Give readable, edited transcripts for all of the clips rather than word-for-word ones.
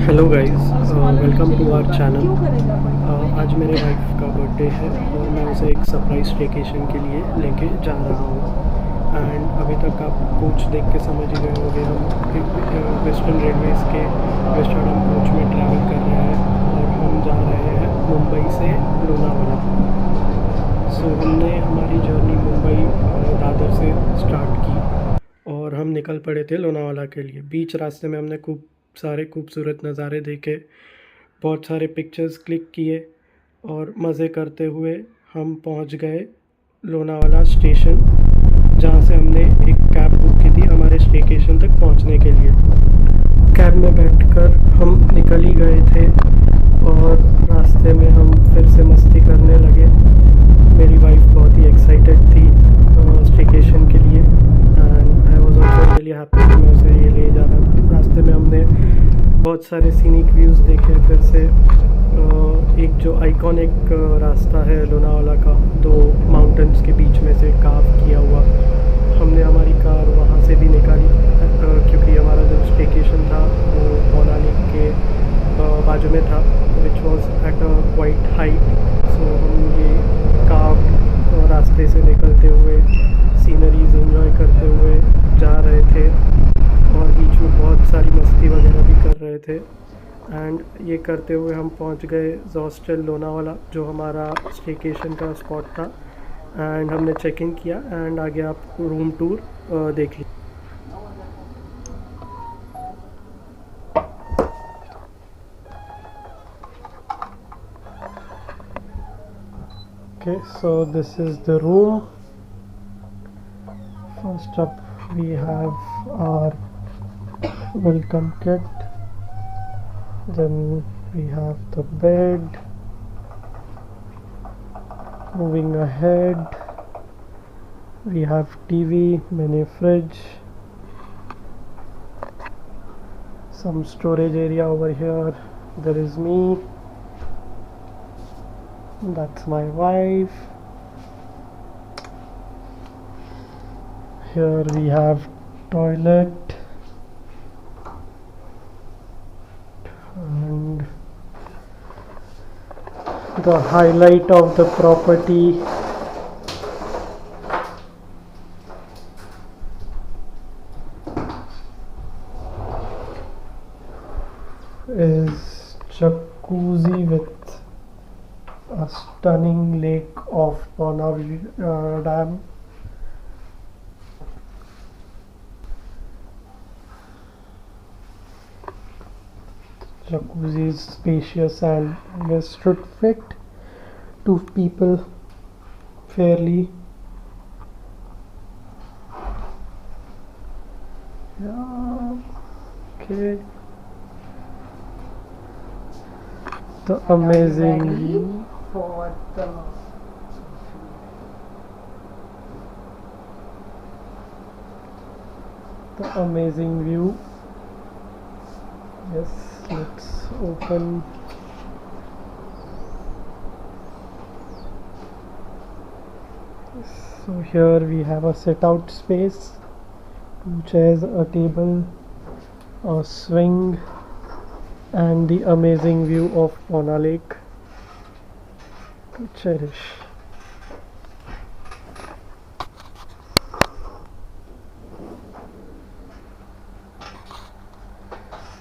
Hello guys, welcome to our channel. आज मेरे wife का बर्थडे है और मैं उसे एक सरप्राइज स्टेकेशन के लिए लेके जा रहा हूँ। एंड अभी तक आप कोच देख के समझ ही गए होंगे, हम वेस्टर्न रेलवेज़ के वेस्टर्न कोच में ट्रैवल कर रहे हैं और हम जा रहे हैं मुंबई से लोनावाला। सो हमने हमारी जर्नी मुंबई दादर से स्टार्ट की और हम निकल पड़े थे लोनावाला के लिए। बीच रास्ते में हमने खूब सारे खूबसूरत नज़ारे देखे, बहुत सारे पिक्चर्स क्लिक किए और मज़े करते हुए हम पहुंच गए लोनावाला स्टेशन, जहां से हमने एक कैब बुक की थी हमारे स्टेशन तक पहुंचने के लिए। कैब में बैठकर हम निकल ही गए थे और रास्ते में हम फिर से मस्ती करने लगे। मेरी वाइफ बहुत ही एक्साइटेड थी स्टेकेशन के लिए and I was also really happy कि मैं उसे ये ले जा रहा था। रास्ते में हमने बहुत सारे सीनिक व्यूज़ देखे। फिर से एक जो आइकॉनिक रास्ता है लोनावाला का, दो माउंटेन्स के बीच में से कार्व किया हुआ, हमने हमारी कार वहाँ से भी निकाली क्योंकि हमारा जो स्टेकेशन था वो पौना लेक के बाजू में था, which was at a quite height. So हम ये कार्व रास्ते से निकलते हुए सीनरीज एंजॉय करते हुए जा रहे थे और बीच में बहुत सारी मस्ती वगैरह भी कर रहे थे। एंड ये करते हुए हम पहुंच गए हॉस्टल लोनावाला, जो हमारा स्टेकेशन का स्पॉट था। एंड हमने चेक इन किया एंड आगे आप रूम टूर देख लीजिए। Okay, so this is the room. First up we have our welcome kit, then we have the bed. Moving ahead, we have TV, mini fridge, some storage area over here. There is me, that's my wife. Here we have toilet and the highlight of the property is jacuzzi with a stunning lake of Panavi Dam. Jacuzzi is spacious and I guess should fit 2 people fairly. Yeah, okay. The amazing view. For The amazing view. Yes, let's open. So here we have a sit out space, 2 chairs, a table, a swing and the amazing view of Pona Lake to cherish.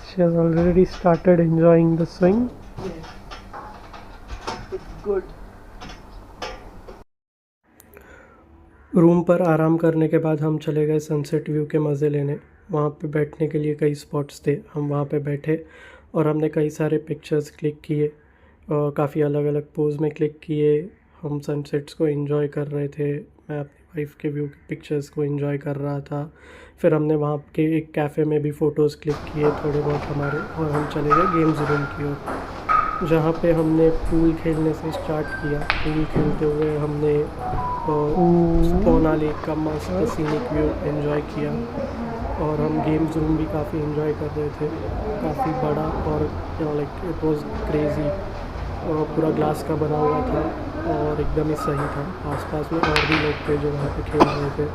She has already started enjoying the swing. yes, it's good. Room पर आराम करने के बाद हम चले गए sunset view के मज़े लेने। वहाँ पे बैठने के लिए कई स्पॉट्स थे, हम वहाँ पे बैठे और हमने कई सारे पिक्चर्स क्लिक किए, काफ़ी अलग अलग पोज में क्लिक किए। हम सनसेट्स को एंजॉय कर रहे थे, मैं अपनी वाइफ के व्यू के पिक्चर्स को एंजॉय कर रहा था। फिर हमने वहाँ के एक कैफ़े में भी फ़ोटोज़ क्लिक किए थोड़े बहुत हमारे, और हम चले गए गेम्स रूम की ओर, जहाँ पे हमने पूल खेलने से स्टार्ट किया। पूल खेलते हुए हमने पोना लेक का मस्त सीनिक व्यू एंजॉय किया और हम गेम्स रूम भी काफ़ी एंजॉय कर रहे थे। काफ़ी बड़ा और लाइक इट वाज क्रेज़ी, पूरा ग्लास का बना हुआ था और एकदम ही सही था। आसपास में और भी लोग थे जो वहाँ पे खेल रहे थे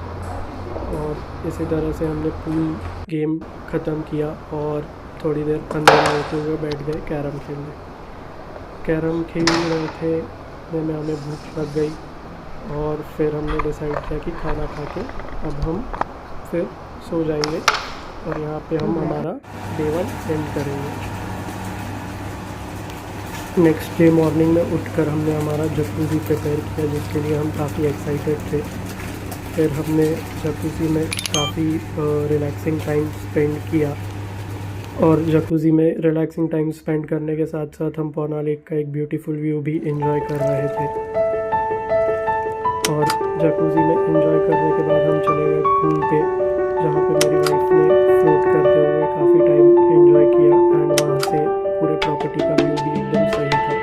और इसी तरह से हमने पूल गेम ख़त्म किया और थोड़ी देर अंदर होते हुए बैठ गए कैरम खेलने। कैरम खेल रहे थे, में हमें भूख लग गई और फिर हमने डिसाइड किया कि खाना खा के अब हम फिर सो जाएंगे और यहाँ पे हम हमारा डे 1 एंड करेंगे। नेक्स्ट डे मॉर्निंग में उठकर हमने हमारा जकूज़ी प्रिपेयर किया, जिसके लिए हम काफ़ी एक्साइटेड थे। फिर हमने जकूज़ी में काफ़ी रिलैक्सिंग टाइम स्पेंड किया और जकूज़ी में रिलैक्सिंग टाइम स्पेंड करने के साथ साथ हम पौना लेक का एक ब्यूटीफुल व्यू भी एंजॉय कर रहे थे। और जकूज़ी में एंजॉय करने के बाद हम चले गए पूल पे, जहाँ पे मेरी वाइफ ने फ्लोट करते हुए काफ़ी टाइम एंजॉय किया एंड वहाँ से पूरे प्रॉपर्टी का व्यू भी एकदम सही था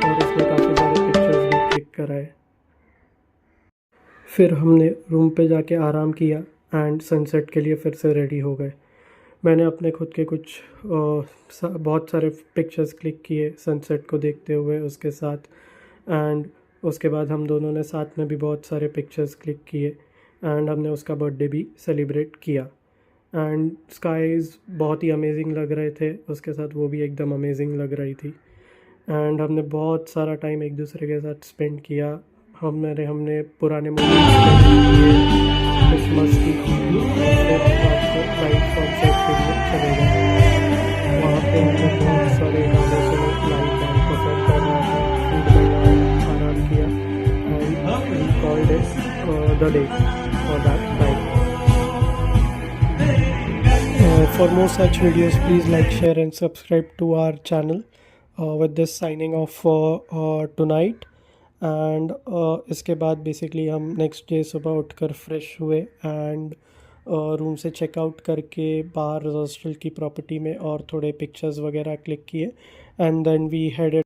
और उसमें काफ़ी सारे पिक्चर्स भी क्लिक कराए। फिर हमने रूम पे जाके आराम किया एंड सनसेट के लिए फिर से रेडी हो गए। मैंने अपने खुद के कुछ बहुत सारे पिक्चर्स क्लिक किए सनसेट को देखते हुए उसके साथ, एंड उसके बाद हम दोनों ने साथ में भी बहुत सारे पिक्चर्स क्लिक किए एंड हमने उसका बर्थडे भी सेलिब्रेट किया। एंड स्काईज़ बहुत ही अमेजिंग लग रहे थे, उसके साथ वो भी एकदम अमेजिंग लग रही थी एंड हमने बहुत सारा टाइम एक दूसरे के साथ स्पेंड किया। हमने पुराने मोमेंट्स किए, कुछ मस्ती की, फिर रात को लाइव कॉन्सर्ट के लिए चले गए। वहाँ पे हमने बहुत सारे गाने सुने, लाइव बैंड परफॉर्म कर रहा था, फूड बनाया, आराम किया and we called it the day for that night. For more such videos, please like, share and subscribe to our channel. With this signing off for tonight. And इसके बाद basically हम next day सुबह उठकर fresh हुए and room से checkout करके बाहर hostel की प्रॉपर्टी में और थोड़े पिक्चर्स वगैरह क्लिक किए एंड देन वी हेडेड